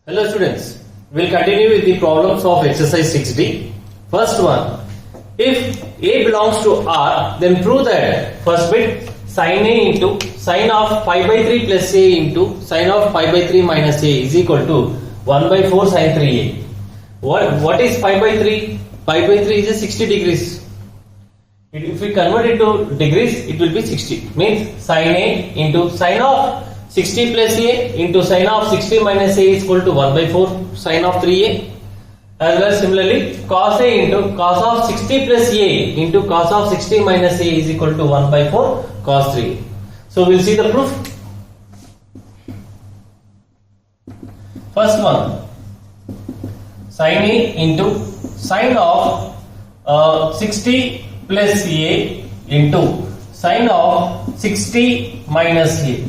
Hello students, we'll continue with the problems of exercise 6D. First one, if A belongs to R, then prove that first bit sin A into sin of pi by 3 plus A into sin of pi by 3 minus A is equal to 1 by 4 sin 3A. What is pi by 3? Pi by 3 is a 60 degrees. If we convert it to degrees, it will be 60. Means sin A into sin of 60 plus A into sin of 60 minus A is equal to 1 by 4 sin of 3A. As well as similarly, cos A into cos of 60 plus A into cos of 60 minus A is equal to 1 by 4 cos 3A. So we'll see the proof. First one, sin A into sin of 60 plus A into sin of 60 minus A.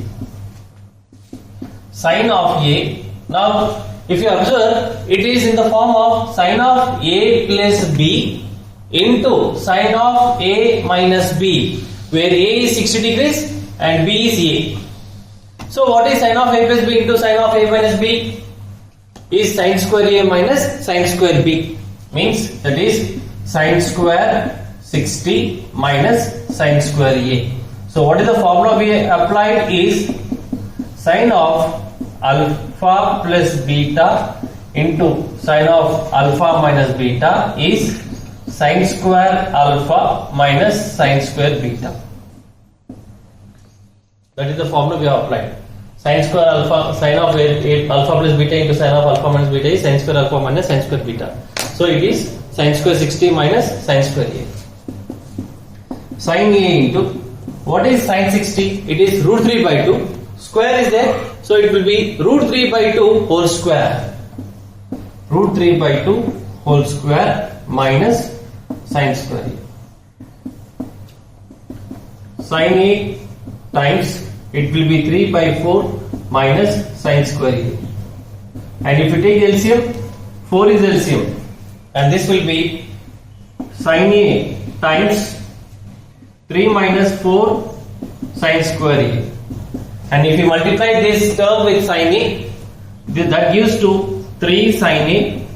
Sin of A. Now, if you observe, it is in the form of sin of A plus B into sin of A minus B, where A is 60 degrees and B is A. So, what is sin of A plus B into sin of A minus B? Is sin square A minus sin square B. Means that is sin square 60 minus sin square A. So, what is the formula we applied is sin of alpha plus beta into sin of alpha minus beta is sin square alpha minus sin square beta. That is the formula we have applied. Sin square alpha, sin of alpha plus beta into sin of alpha minus beta is sin square alpha minus sin square beta. So it is sin square 60 minus sin square A. Sin A into, what is sin 60? It is root 3 by 2. Square is there. So it will be root 3 by 2 whole square. Root 3 by 2 whole square minus sin square A. Sin A times it will be 3 by 4 minus sin square A. And if you take LCM, 4 is LCM. And this will be sin A times 3 minus 4 sin square A. And if you multiply this term with sin A, that gives to 3 sin A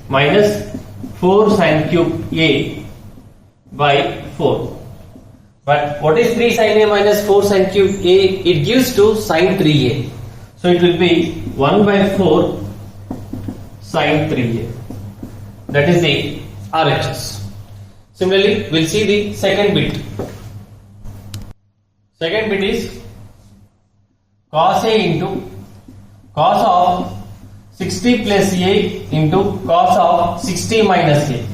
minus 4 sin cube A by 4. But what is 3 sin A minus 4 sin cube A? It gives to sin 3A. So it will be 1 by 4 sin 3A. That is the RHS. Similarly, we'll see the second bit. Second bit is cos A into cos of 60 plus A into cos of 60 minus A.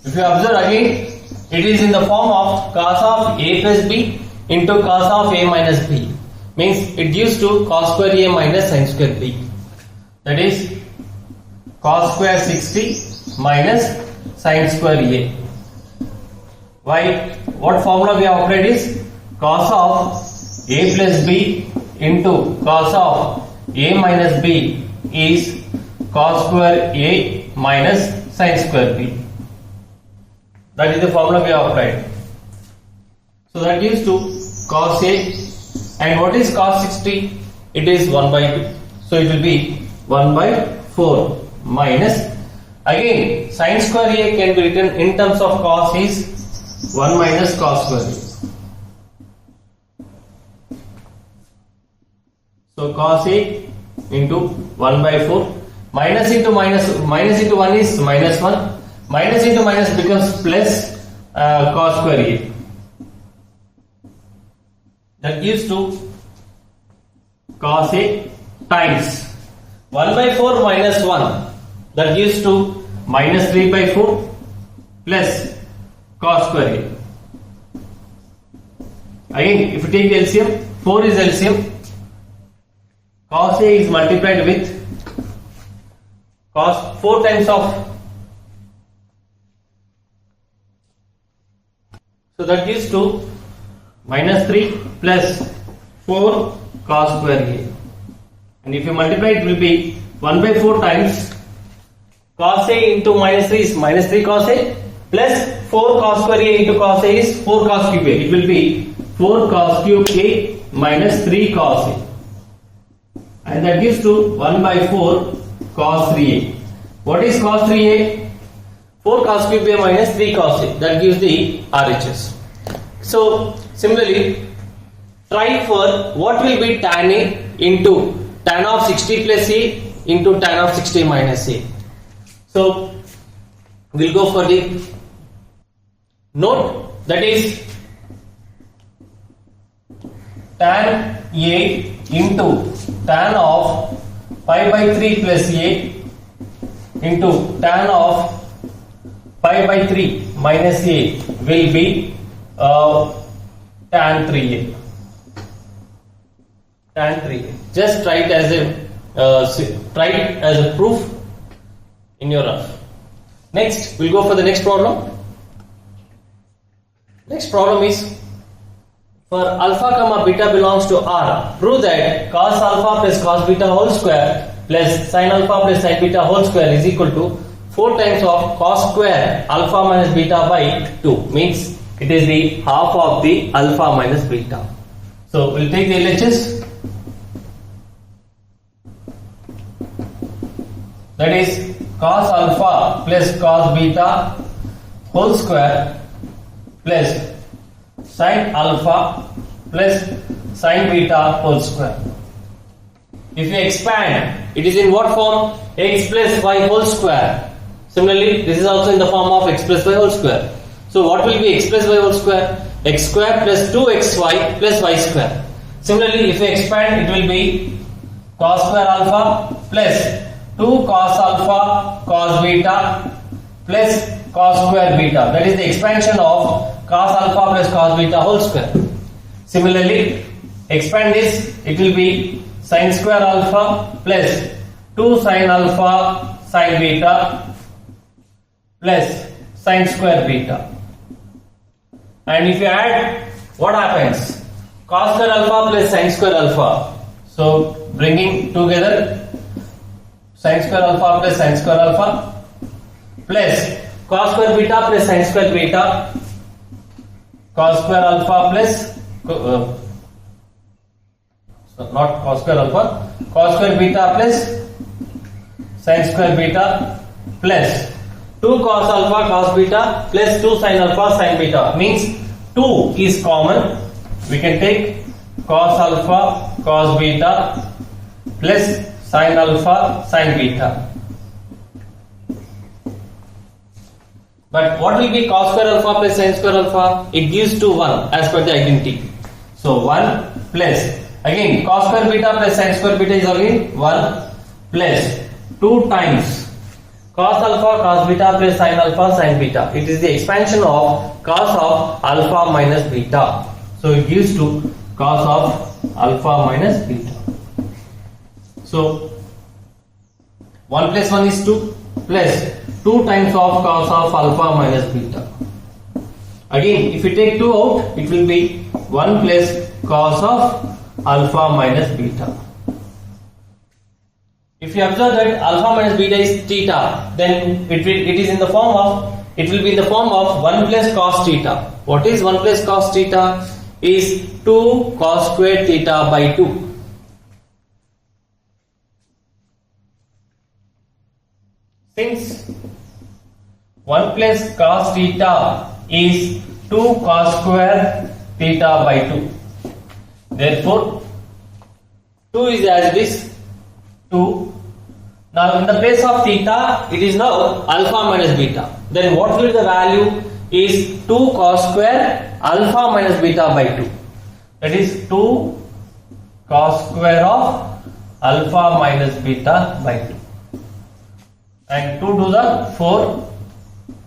If you observe again, it is in the form of cos of A plus B into cos of A minus B. Means it gives to cos square A minus sin square B. That is cos square 60 minus sin square A. Why? What formula we have applied is cos of A plus B into cos of A minus B is cos square A minus sin square B. That is the formula we have applied. So that gives to cos A, and what is cos 60? It is 1 by 2. So it will be 1 by 4 minus, again sin square A can be written in terms of cos is 1 minus cos square A. So cos A into 1 by 4 minus into minus into 1 is minus 1, minus into minus becomes plus cos square A. That gives to cos A times 1 by 4 minus 1, that gives to minus 3 by 4 plus cos square A. Again, if you take LCM, 4 is LCM. Cos A is multiplied with cos 4 times of, so that gives to minus 3 plus 4 cos square A. And if you multiply, it will be 1 by 4 times cos A into minus 3 is minus 3 cos A plus 4 cos square A into cos A is 4 cos cube A. It will be 4 cos cube A minus 3 cos A. and that gives to 1 by 4 cos 3a. What is cos 3a? 4 cos cube a minus 3 cos a. That gives the RHS. So similarly, try for what will be tan a into tan of 60 plus a into tan of 60 minus a. So we'll go for the note, that is tan a into tan of pi by 3 plus a into tan of pi by 3 minus a will be tan 3a. Tan 3a. Just try it as a proof in your rough. Next, we'll go for the next problem. Next problem is for alpha comma beta belongs to R. Prove that cos alpha plus cos beta whole square plus sin alpha plus sin beta whole square is equal to 4 times of cos square alpha minus beta by 2. Means it is the half of the alpha minus beta. So we'll take the LHS. That is cos alpha plus cos beta whole square plus sin alpha plus sin beta whole square. If you expand, it is in what form? X plus y whole square. Similarly, this is also in the form of x plus y whole square. So what will be x plus y whole square? X square plus 2xy plus y square. Similarly, if you expand, it will be cos square alpha plus 2 cos alpha cos beta plus cos square beta. That is the expansion of cos alpha plus cos beta whole square. Similarly, expand this, it will be sin square alpha plus 2 sin alpha sin beta plus sin square beta. And if you add, what happens? Cos square alpha plus sin square alpha. So bringing together sin square alpha plus sin square alpha plus cos square beta plus sin square beta, cos square alpha plus not cos square alpha, cos square beta plus sin square beta plus 2 cos alpha cos beta plus 2 sin alpha sin beta. Means 2 is common. We can take cos alpha cos beta plus sin alpha sin beta. But what will be cos square alpha plus sin square alpha? It gives to 1 as per the identity. So 1 plus, again cos square beta plus sin square beta is again 1 plus 2 times cos alpha cos beta plus sin alpha sin beta. It is the expansion of cos of alpha minus beta. So it gives to cos of alpha minus beta. So 1 plus 1 is 2 plus 2 times of cos of alpha minus beta. Again, if you take 2 out, it will be 1 plus cos of alpha minus beta. If you observe that alpha minus beta is theta, then it is in the form of, it will be in the form of 1 plus cos theta. What is 1 plus cos theta? Is 2 cos square theta by 2. Since 1 plus cos theta is 2 cos square theta by 2. Therefore, 2 is as it is 2. Now in the place of theta, it is now alpha minus beta. Then what will be the value? Is 2 cos square alpha minus beta by 2. That is 2 cos square of alpha minus beta by 2. And 2 to the 4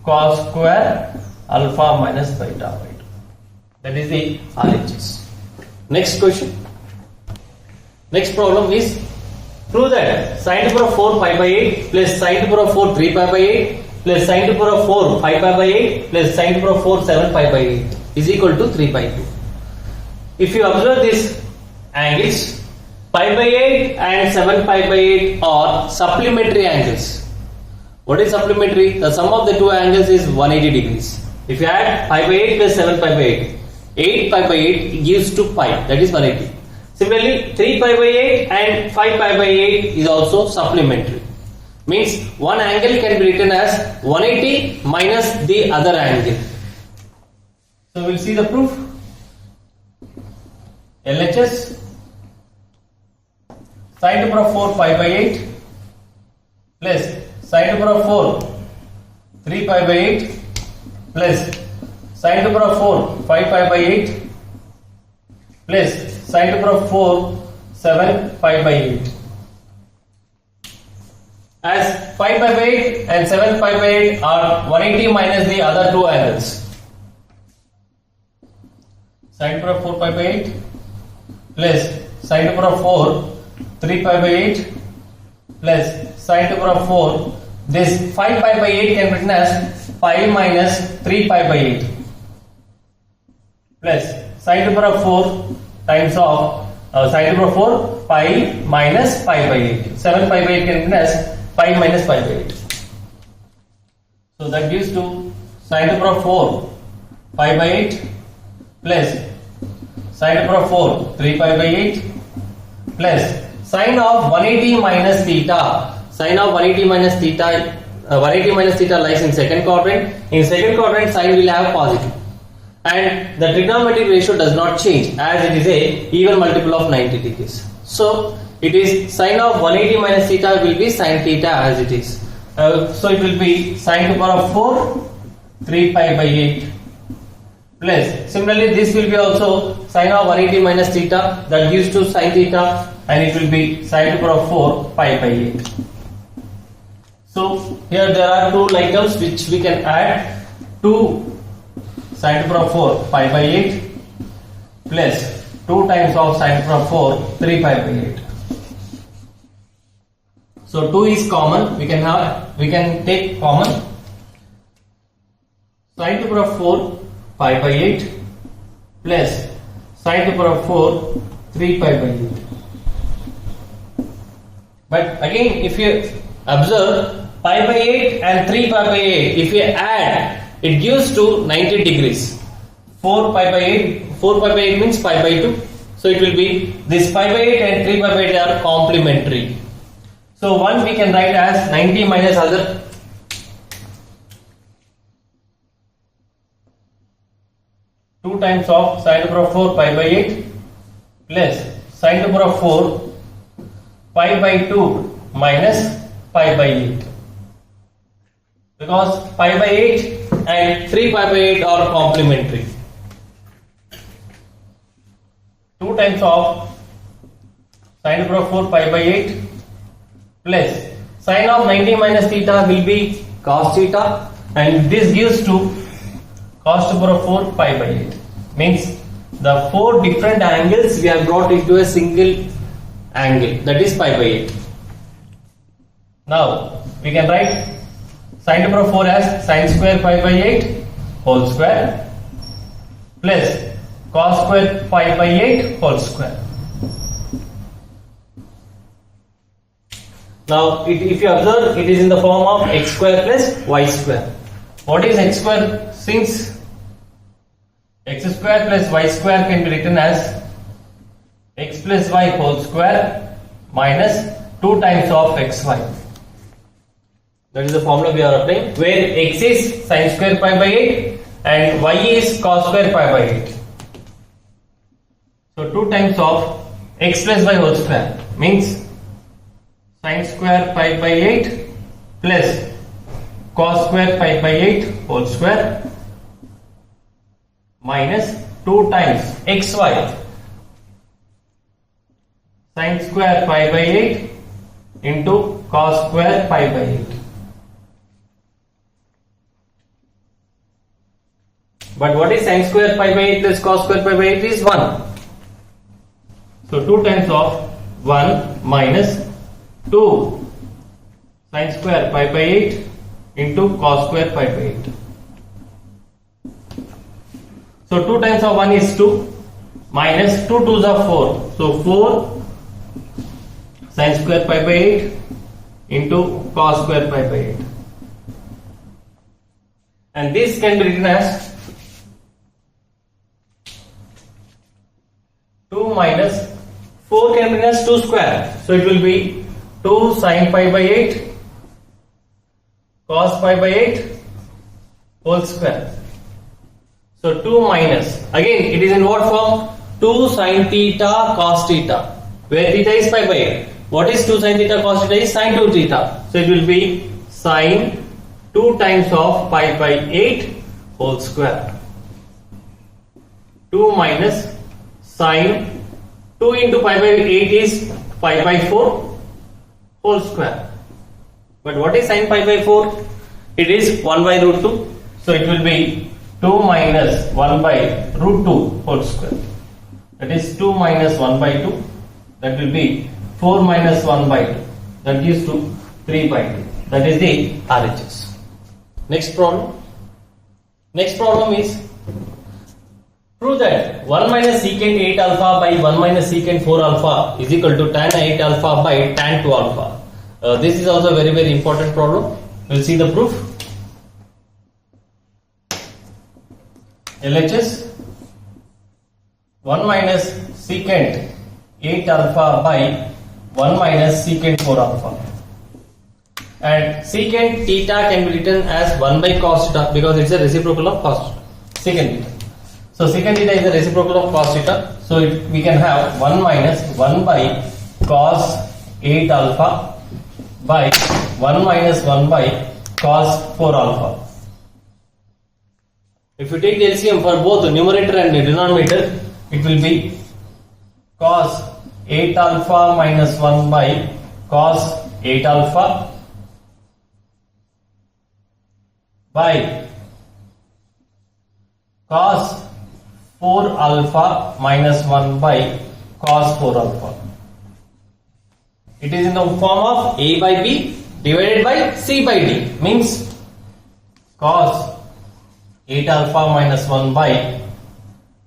cos square alpha minus beta by 2. That is the RHS. Next question. Next problem is, prove that sin to the power of 4 pi by 8 plus sin to the power of 4 3 pi by 8 plus sin to the power of 4 5 pi by 8 plus sin to the power of 4 7 pi by 8 is equal to 3 by 2. If you observe these angles, pi by 8 and 7 pi by 8 are supplementary angles. What is supplementary? The sum of the two angles is 180 degrees. If you add pi by 8 plus 7 pi by 8, 8 pi by 8 gives to pi, that is 180. Similarly, 3 pi by 8 and 5 pi by 8 is also supplementary. Means one angle can be written as 180 minus the other angle. So we'll see the proof. LHS sin to the power of 4 pi by 8 plus sin to the power of 4 3 pi by 8 plus sin to the power of 4 5 pi by 8 plus sin to the power of 4 7 pi by 8. As 5 pi by 8 and 7 pi by 8 are 180 minus the other two angles. Sin to the power of 4 pi by 8 plus sin to the power of 4 3 pi by 8 plus sin to the power of 4. This 5 pi by 8 can be written as 5 minus 3 pi by 8 plus sin to the power of 4 times of sin to the power of 4 pi minus pi by 8. 7 pi by 8 can be written as 5 minus pi by 8. So that gives to sin to the power of 4 pi by 8 plus sin to the power of 4 3 pi by 8 plus sin of 180 minus theta. Sin of 180 minus theta 180 minus theta lies in second quadrant. In second quadrant, sign will have positive. And the trigonometric ratio does not change as it is a even multiple of 90 degrees. So it is sin of 180 minus theta will be sin theta as it is. So it will be sin to the power of 4 3 pi by 8 plus similarly this will be also sin of 180 minus theta, that gives to sin theta, and it will be sin to the power of 4 pi by 8. So here there are two like terms which we can add. 2 sin to the power of 4 pi by 8 plus 2 times of sin to the power of 4 3 pi by 8. So 2 is common, we can take common. Sin to the power of 4 pi by 8 plus sin to the power of 4 3 pi by 8. But again, if you observe pi by 8 and 3 pi by 8, if you add, it gives to 90 degrees. 4 pi by 8 means pi by 2. So it will be this pi by 8 and 3 pi by 8 are complementary. So one we can write as 90 minus other. Two times of sin to the power of 4 pi by 8 plus sin to the power of 4 pi by 2 minus pi by 8. Because pi by 8 and 3 pi by 8 are complementary. 2 times of sin to the power of 4 pi by 8 plus sin of 90 minus theta will be cos theta, and this gives to cos to the power of 4 pi by 8. Means the 4 different angles we have brought into a single angle, that is pi by 8. Now we can write sin to the power of 4 as sin square pi by 8 whole square plus cos square pi by 8 whole square. Now if you observe, it is in the form of x square plus y square. What is x square? Since x square plus y square can be written as x plus y whole square minus 2 times of xy. That is the formula we are applying, where x is sin square pi by 8 and y is cos square pi by 8. So 2 times of x plus y whole square means sin square pi by 8 plus cos square pi by 8 whole square minus 2 times xy sin square pi by 8 into cos square pi by 8. But what is sin square pi by 8 plus cos square pi by 8 is 1. So 2 times of 1 minus 2 sin square pi by 8 into cos square pi by 8. So 2 times of 1 is 2 minus 2 2s are 4. So 4 sin square pi by 8 into cos square pi by 8. And this can be written as 2 minus 4 can be written as 2 square. So it will be 2 sin pi by 8 cos pi by 8 whole square. So 2 minus, again it is in what form? 2 sin theta cos theta, where theta is pi by 8. What is 2 sin theta cos theta? Is sin 2 theta. So it will be sin 2 times of pi by 8 whole square. 2 minus sin 2 into pi by 8 is pi by 4 whole square. But what is sin pi by 4? It is 1 by root 2. So it will be 2 minus 1 by root 2 whole square. That is 2 minus 1 by 2. That will be 4 minus 1 by 2. That gives to 3 by 2. That is the RHS. Next problem. Next problem is, prove that 1 minus secant 8 alpha by 1 minus secant 4 alpha is equal to tan 8 alpha by tan 2 alpha. This is also a very, very important problem. We'll see the proof. LHS 1 minus secant 8 alpha by 1 minus secant 4 alpha. And secant theta can be written as 1 by cos theta because it's a reciprocal of cos secant theta. So secant theta is a reciprocal of cos theta. So we can have 1 minus 1 by cos 8 alpha by 1 minus 1 by cos 4 alpha. If you take the LCM for both the numerator and the denominator, it will be cos 8 alpha minus 1 by cos 8 alpha by cos 4 alpha minus 1 by cos 4 alpha. It is in the form of A by B divided by C by D, means cos 8 alpha minus 1 by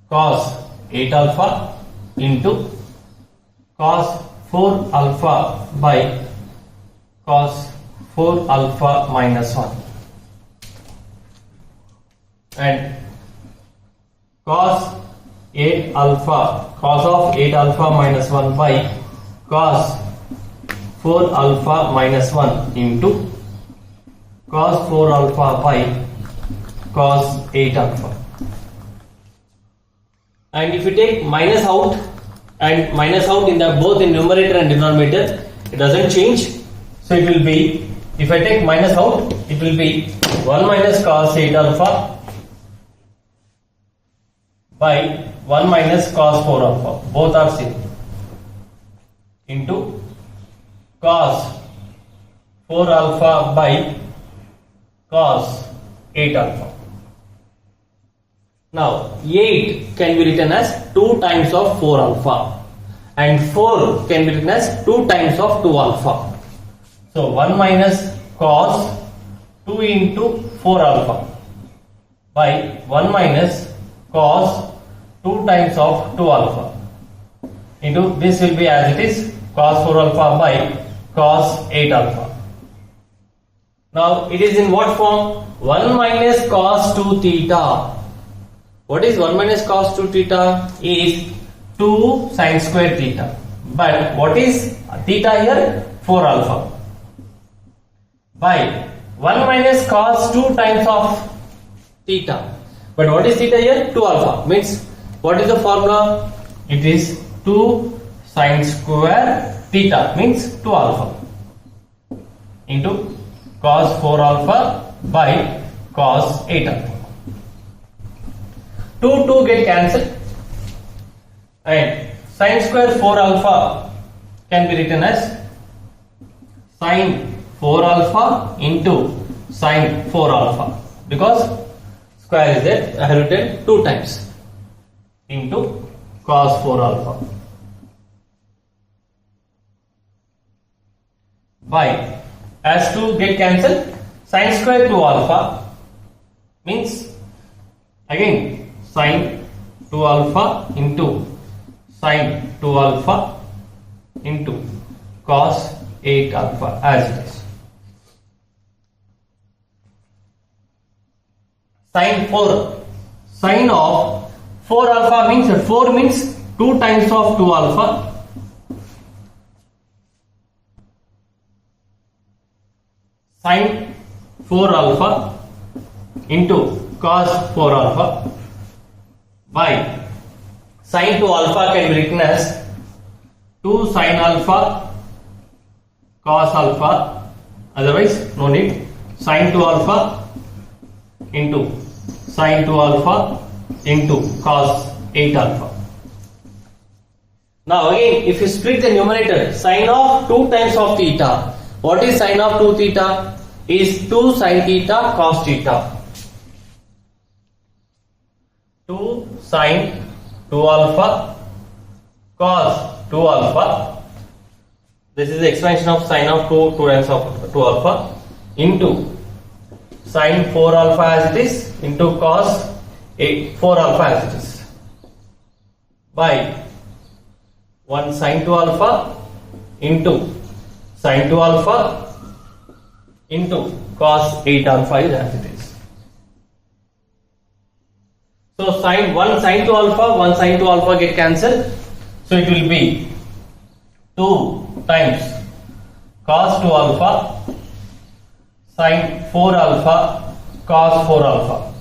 cos 8 alpha into cos 4 alpha by cos 4 alpha minus 1 and cos 8 alpha, cos of 8 alpha minus 1 by cos 4 alpha minus 1 into cos 4 alpha by cos 8 alpha. And if you take minus out and minus out in the both in numerator and denominator, it doesn't change. So it will be, if I take minus out, it will be 1 minus cos 8 alpha by 1 minus cos 4 alpha, both are same, into cos 4 alpha by cos 8 alpha. Now 8 can be written as 2 times of 4 alpha and 4 can be written as 2 times of 2 alpha. So 1 minus cos 2 into 4 alpha by 1 minus cos 2 times of 2 alpha into, this will be as it is, cos 4 alpha by cos 8 alpha. Now it is in what form? 1 minus cos 2 theta. What is 1 minus cos 2 theta? Is 2 sin square theta. But what is theta here? 4 alpha. By 1 minus cos 2 times of theta. But what is theta here? 2 alpha. Means what is the formula? It is 2 sin square theta, means 2 alpha into cos 4 alpha by cos 8 alpha. 2 get cancelled and sin square 4 alpha can be written as sin 4 alpha into sin 4 alpha because square is there, I have written 2 times into cos 4 alpha by, as 2 get cancelled, sin square 2 alpha means again sin 2 alpha into sin 2 alpha into cos 8 alpha as it is. Sin 4, sin of 4 alpha means 4 means 2 times of 2 alpha Sin 4 alpha into cos 4 alpha by sin 2 alpha can be written as 2 sin alpha cos alpha, otherwise no need, sin 2 alpha into sin 2 alpha into cos 8 alpha. Now again, if you split the numerator, sin of 2 times of theta, what is sin of 2 theta? Is 2 sin theta cos theta. 2 sin 2 alpha cos 2 alpha. This is the expansion of sin of 2 times of 2 alpha into sin 4 alpha as it is into cos 4 alpha as it is by 1 sin 2 alpha into sin 2 alpha into cos 8 alpha is as it is. So sin 1 sin 2 alpha, 1 sin 2 alpha get cancelled. So it will be 2 times cos 2 alpha sin 4 alpha cos 4 alpha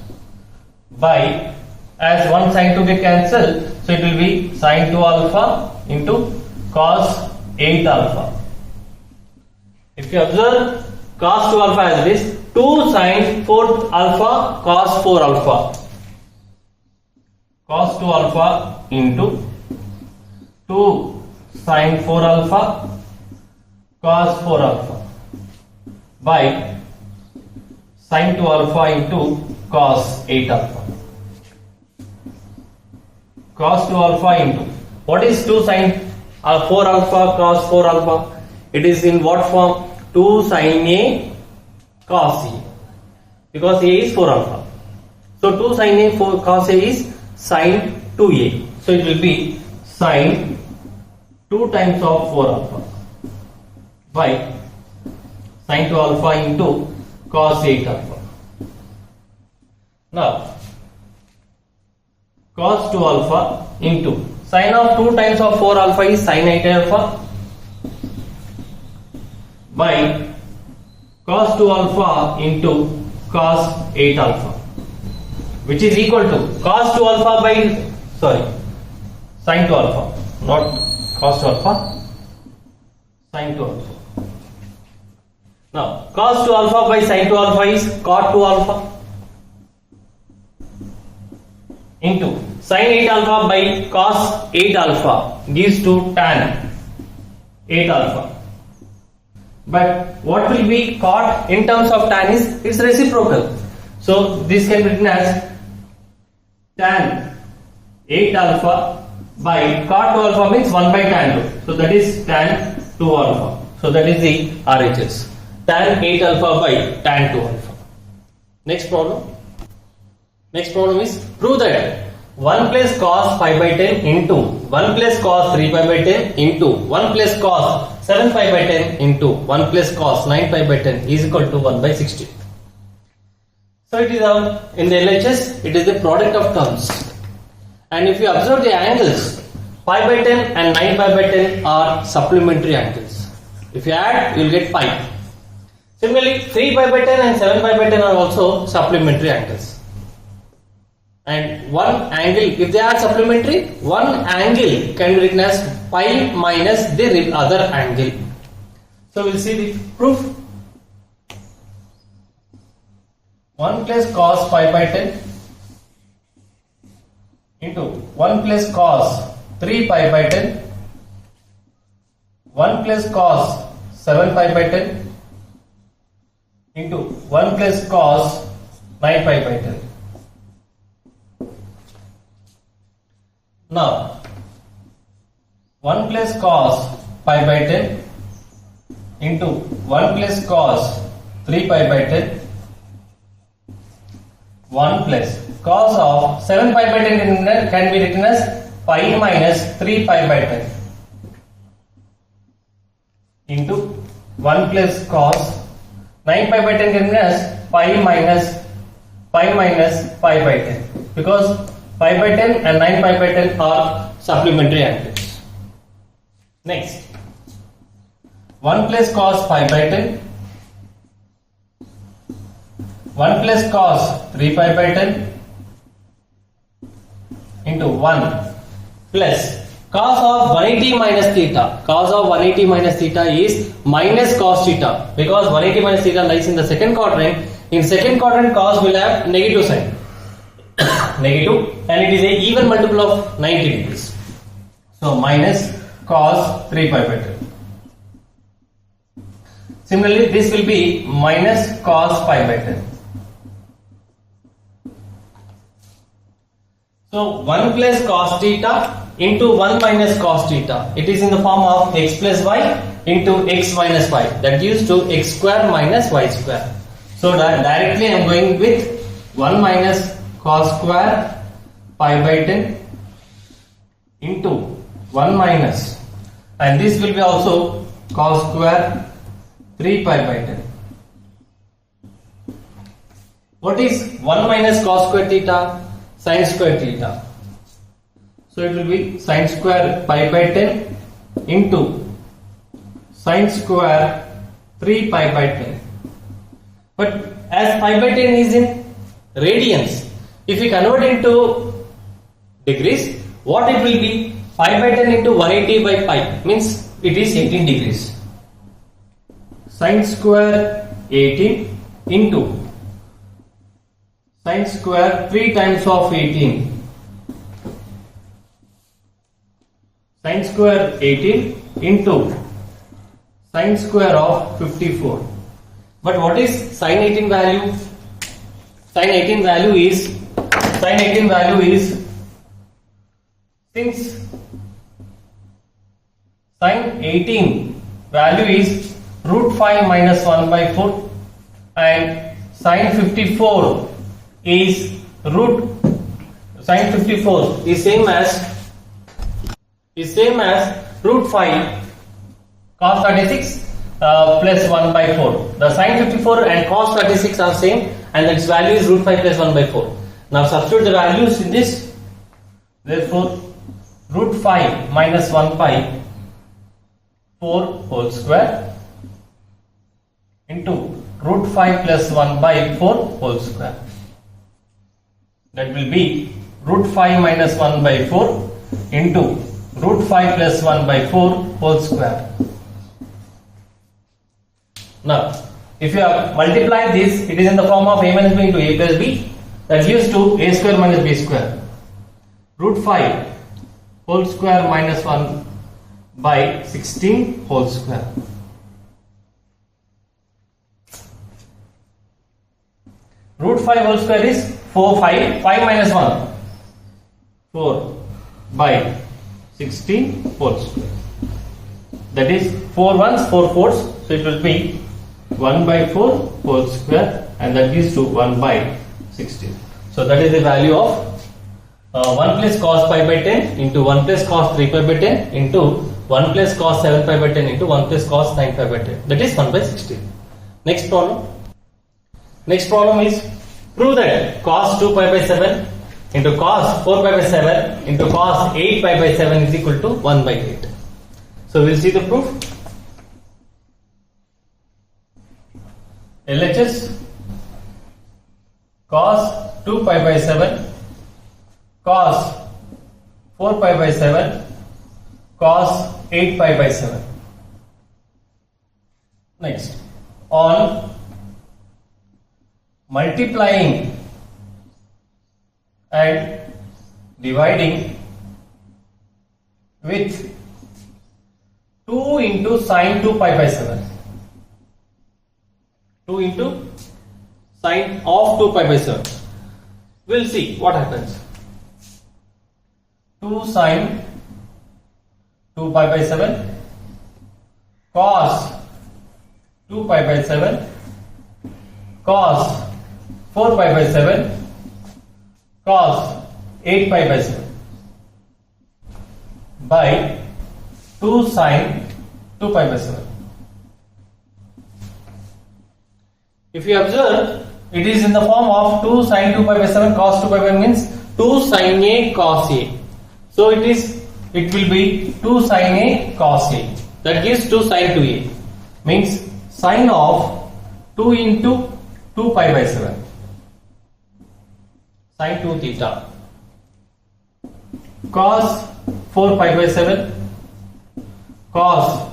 by, as 1 sin 2 get cancelled, so it will be sin 2 alpha into cos 8 alpha. If you observe cos 2 alpha as it is, 2 sin 4 alpha cos 4 alpha, cos 2 alpha into 2 sin 4 alpha cos 4 alpha by sin 2 alpha into cos 8 alpha. Cos 2 alpha into, what is 2 sin 4 alpha cos 4 alpha? It is in what form? 2 sin A cos A, because A is 4 alpha. So 2 sin A 4 cos A is sin 2A. So it will be sin 2 times of 4 alpha by sin 2 alpha into cos 8 alpha. Now cos 2 alpha into sin of 2 times of 4 alpha is sin 8 alpha by cos 2 alpha into cos 8 alpha, which is equal to cos 2 alpha by, sorry, sin 2 alpha, not cos 2 alpha, sin 2 alpha. Now cos 2 alpha by sin 2 alpha is cot 2 alpha into sin 8 alpha by cos 8 alpha gives to tan 8 alpha. But what will be cot in terms of tan is its reciprocal. So this can be written as tan 8 alpha by cot 2 alpha means 1 by tan 2. So that is tan 2 alpha. So that is the RHS. Tan 8 alpha by tan 2 alpha. Next problem. Next problem is prove that 1 plus cos 5 by 10 into 1 plus cos 3 pi by 10 into 1 plus cos 7 pi by 10 into 1 plus cos 9 pi by 10 is equal to 1 by 60. So it is in the LHS, it is the product of terms. And if you observe the angles, pi by 10 and 9 pi by 10 are supplementary angles. If you add, you will get pi. Similarly, 3 pi by 10 and 7 pi by 10 are also supplementary angles. And one angle, if they are supplementary, one angle can be written as pi minus the other angle. So we will see the proof. 1 plus cos pi by 10 into 1 plus cos 3 pi by 10, 1 plus cos 7 pi by 10 into 1 plus cos 9 pi by 10. Now 1 plus cos pi by 10 into 1 plus cos 3 pi by 10, 1 plus cos of 7 pi by 10 can be written as pi minus 3 pi by 10 into 1 plus cos 9 pi by 10 can be written as pi minus pi by 10, because pi by 10 and 9 pi by 10 are supplementary angles. Next, 1 plus cos pi by 10 1 plus cos 3 pi by 10 into 1 plus cos of 180 minus theta. Cos of 180 minus theta is minus cos theta, because 180 minus theta lies in the second quadrant. In second quadrant, cos will have negative sign. Negative, and it is a even multiple of 90 degrees. So minus cos 3 pi by 10. Similarly, this will be minus cos pi by 10. So 1 plus cos theta into 1 minus cos theta. It is in the form of x plus y into x minus y. That gives to x square minus y square. So directly I am going with 1 minus cos square pi by 10 into 1 minus, and this will be also cos square 3 pi by 10. What is 1 minus cos square theta? Sin square theta. So it will be sin square pi by 10 into sin square 3 pi by 10. But as pi by 10 is in radians, if we convert into degrees, what it will be? Pi by 10 into 180 by pi means it is 18 degrees. Sin square 18 into sin square 3 times of 18. Sin square 18 into sin square of 54. But what is sin 18 value? Sin 18 value is since sin 18 value is root 5 minus 1 by 4, and sin 54 is sin 54 is same as root 5 cos 36 plus 1 by 4. The sin 54 and cos 36 are same, and its value is root 5 plus 1 by 4. Now substitute the values in this. Therefore, root 5 minus 1 by 4 whole square into root 5 plus 1 by 4 whole square. That will be root 5 minus 1 by 4 into root 5 plus 1 by 4 whole square. Now, if you have multiplied this, it is in the form of a minus b into a plus b. That gives to a square minus b square. Root 5 whole square minus 1 by 16 whole square. Root 5 whole square is 5 minus 1, 4 by 16 whole square. That is 4 ones, 4 fours, so it will be 1 by 4 whole square, and that gives to 1 by 16. So that is the value of 1 plus cos pi by 10 into 1 plus cos 3 pi by 10 into 1 plus cos 7 pi by 10 into 1 plus cos 9 pi by 10. That is 1 by 16. Next problem. Next problem is prove that cos 2 pi by 7 into cos 4 pi by 7 into cos 8 pi by 7 is equal to 1 by 8. So we'll see the proof. LHS cos 2 pi by 7 cos 4 pi by 7 cos 8 pi by 7. Next, on multiplying and dividing with 2 into sin 2 pi by 7. 2 into sin of 2 pi by 7. We'll see what happens. 2 sin 2 pi by 7 cos 2 pi by 7 cos 4 pi by 7 cos 8 pi by 7 by 2 sin 2 pi by 7. If you observe, it is in the form of 2 sin 2 pi by 7 cos 2 pi by means 2 sin a cos a. So it will be 2 sin a cos a. That gives 2 sin 2a. Means sin of 2 into 2 pi by 7. Sin 2 theta. Cos 4 pi by 7. Cos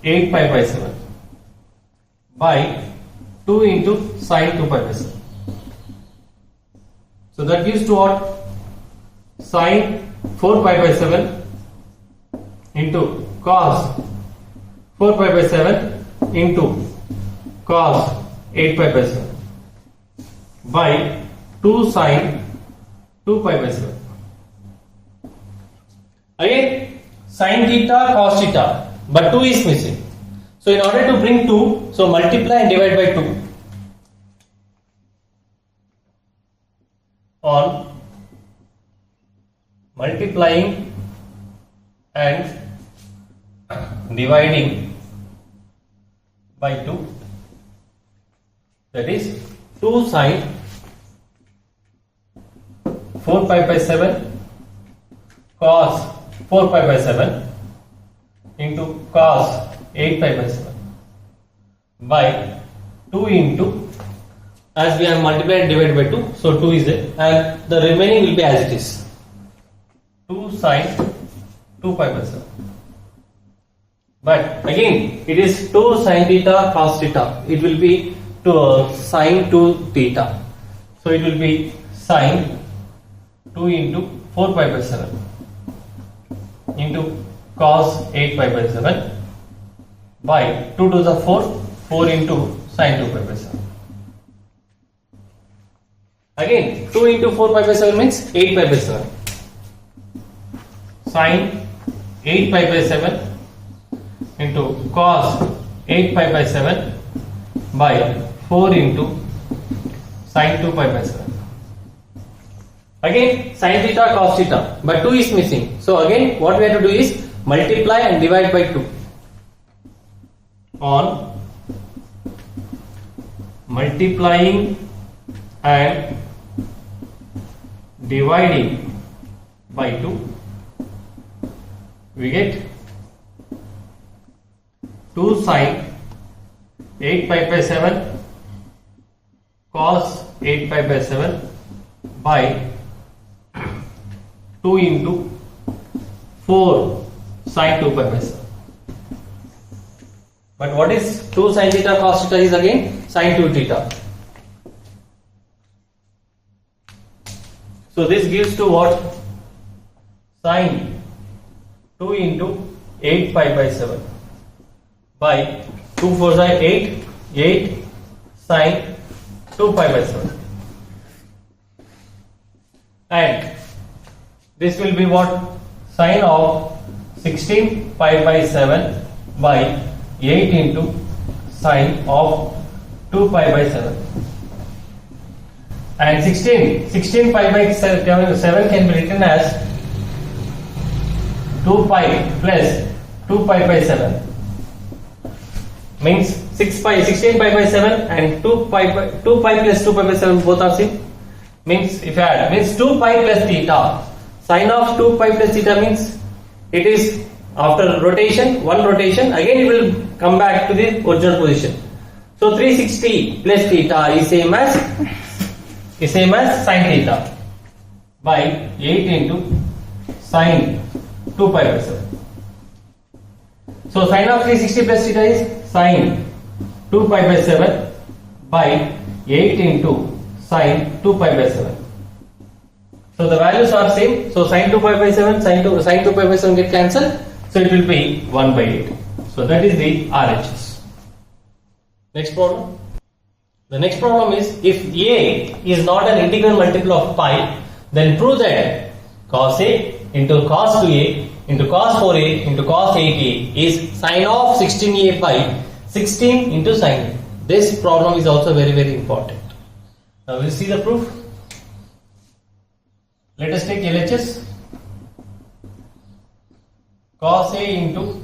8 pi by 7 by 2 into sin 2 pi by 7. So that gives to what? Sin 4 pi by 7 into cos 4 pi by 7 into cos 8 pi by 7 by 2 sin 2 pi by 7. Again, sin theta, cos theta, but 2 is missing. So in order to bring 2, so multiply and divide by 2. On multiplying and dividing by 2, that is 2 sin 4 pi by 7 cos 4 pi by 7 into cos 8 pi by 7 by 2 into, as we have multiplied and divided by 2, so 2 is there and the remaining will be as it is, 2 sin 2 pi by 7. But again, it is 2 sin theta cos theta, it will be sin 2 theta, so it will be sin 2 into 4 pi by 7 into cos 8 pi by 7 by 2 to the 4, 4 into sin 2 pi by 7. Again, 2 into 4 pi by 7 means 8 pi by 7. Sin 8 pi by 7 into cos 8 pi by 7 by 4 into sin 2 pi by 7. Again, sin theta, cos theta, but 2 is missing. So again, what we have to do is multiply and divide by 2. On multiplying and dividing by 2, we get 2 sin 8 pi by 7 cos 8 pi by 7 by 2 into 4 sin 2 pi by 7. But what is 2 sin theta cos theta is again sin 2 theta. So this gives to what? Sin 2 into 8 pi by 7 by 2 4 is 8, 8 sin 2 pi by 7. And this will be what? Sin of 16 pi by 7 by 8 into sin of 2 pi by 7. And 16 pi by 7 can be written as 2 pi plus 2 pi by 7. Means 16 pi by 7 and 2 pi plus 2 pi by 7 both are same. Means if you add, means 2 pi plus theta. Sin of 2 pi plus theta means it is after rotation, one rotation, again it will come back to the original position. So 360 plus theta is same as sin theta by 8 into sin 2 pi by 7. So sin of 360 plus theta is sin 2 pi by 7 by 8 into sin 2 pi by 7. So the values are same. So sin 2 pi by 7, sin 2 pi by 7 get cancelled. So it will be 1 by 8. So that is the RHS. Next problem. The next problem is, if A is not an integral multiple of pi, then prove that cos A into cos 2A into cos 4A into cos 8A is sin of 16A by 16 into sin A. This problem is also very, very important. Now we'll see the proof. Let us take LHS. Cos A into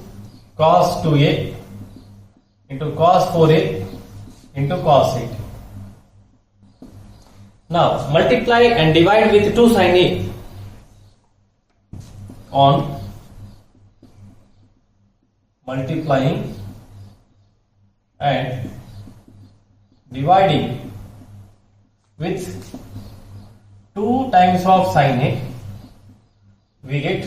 cos 2A into cos 4A into cos 8. Now multiply and divide with 2 sin A on multiplying and dividing with 2 times of sin A, we get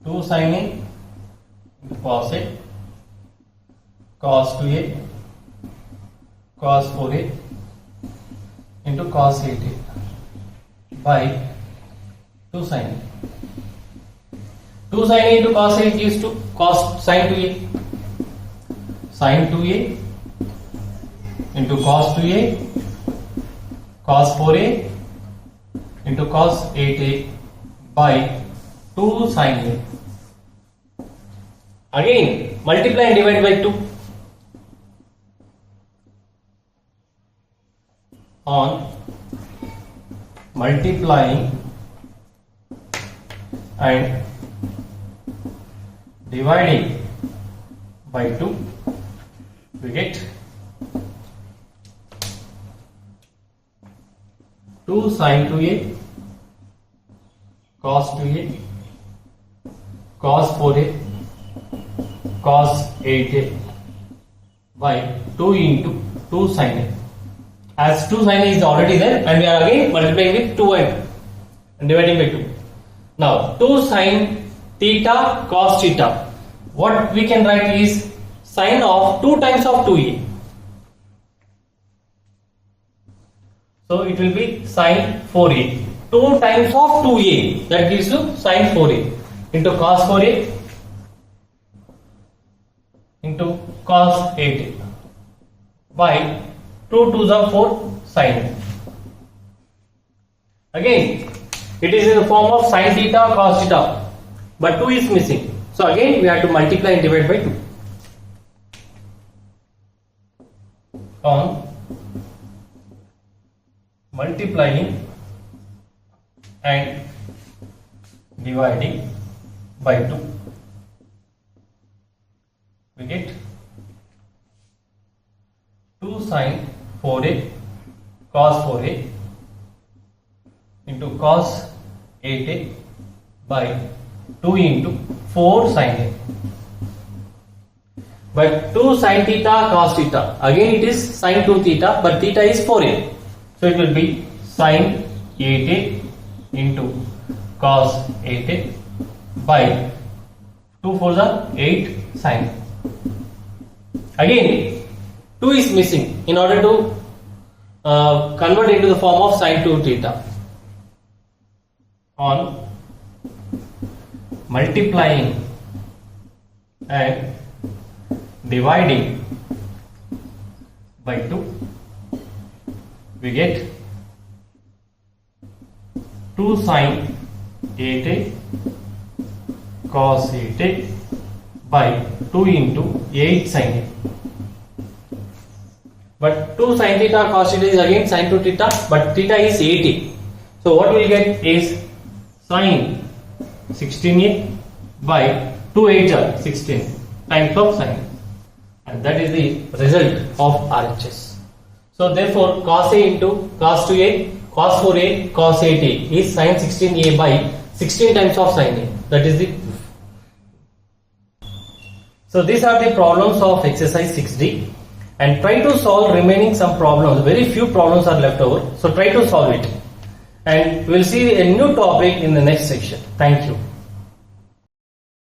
2 sin A into cos A, cos 2A, cos 4A into cos 8A by 2 sin A. 2 sin A into cos A gives to cos sin 2A. Sin 2A into cos 2A, cos 4A into cos 8A by 2 sin A. Again, multiply and divide by 2. On multiplying and dividing by 2, we get 2 sin 2A, cos 2A, cos 4A, cos 8A by 2 into 2 sin A. As 2 sin A is already there, and we are again multiplying with 2 and dividing by 2. Now 2 sin theta cos theta, what we can write is sin of 2 times of 2A. So it will be sin 4A. 2 times of 2A, that gives you sin 4A into cos 4A into cos 8A by 2 2s are 4 sin A. Again, it is in the form of sin theta cos theta, but 2 is missing. So again we have to multiply and divide by 2. On multiplying and dividing by 2, we get 2 sin 4A cos 4A into cos 8A by 2 into 4 sin A. But 2 sin theta cos theta, again it is sin 2 theta, but theta is 4A. So it will be sin 8A into cos 8A by 2 4s are 8 sin. Again 2 is missing in order to convert into the form of sin 2 theta. On multiplying and dividing by 2, we get 2 sin 8A cos 8A by 2 into 8 sin A. But 2 sin theta cos theta is again sin 2 theta, but theta is 8A. So what we will get is sin 16A by 2 8 are 16 times of sin, and that is the result of RHS. So therefore cos A into cos 2A, cos 4A, cos 8A is sin 16A by 16 times of sin A. That is the proof. So these are the problems of exercise 6D, and try to solve remaining some problems. Very few problems are left over, so try to solve it, and we'll see a new topic in the next section. Thank you.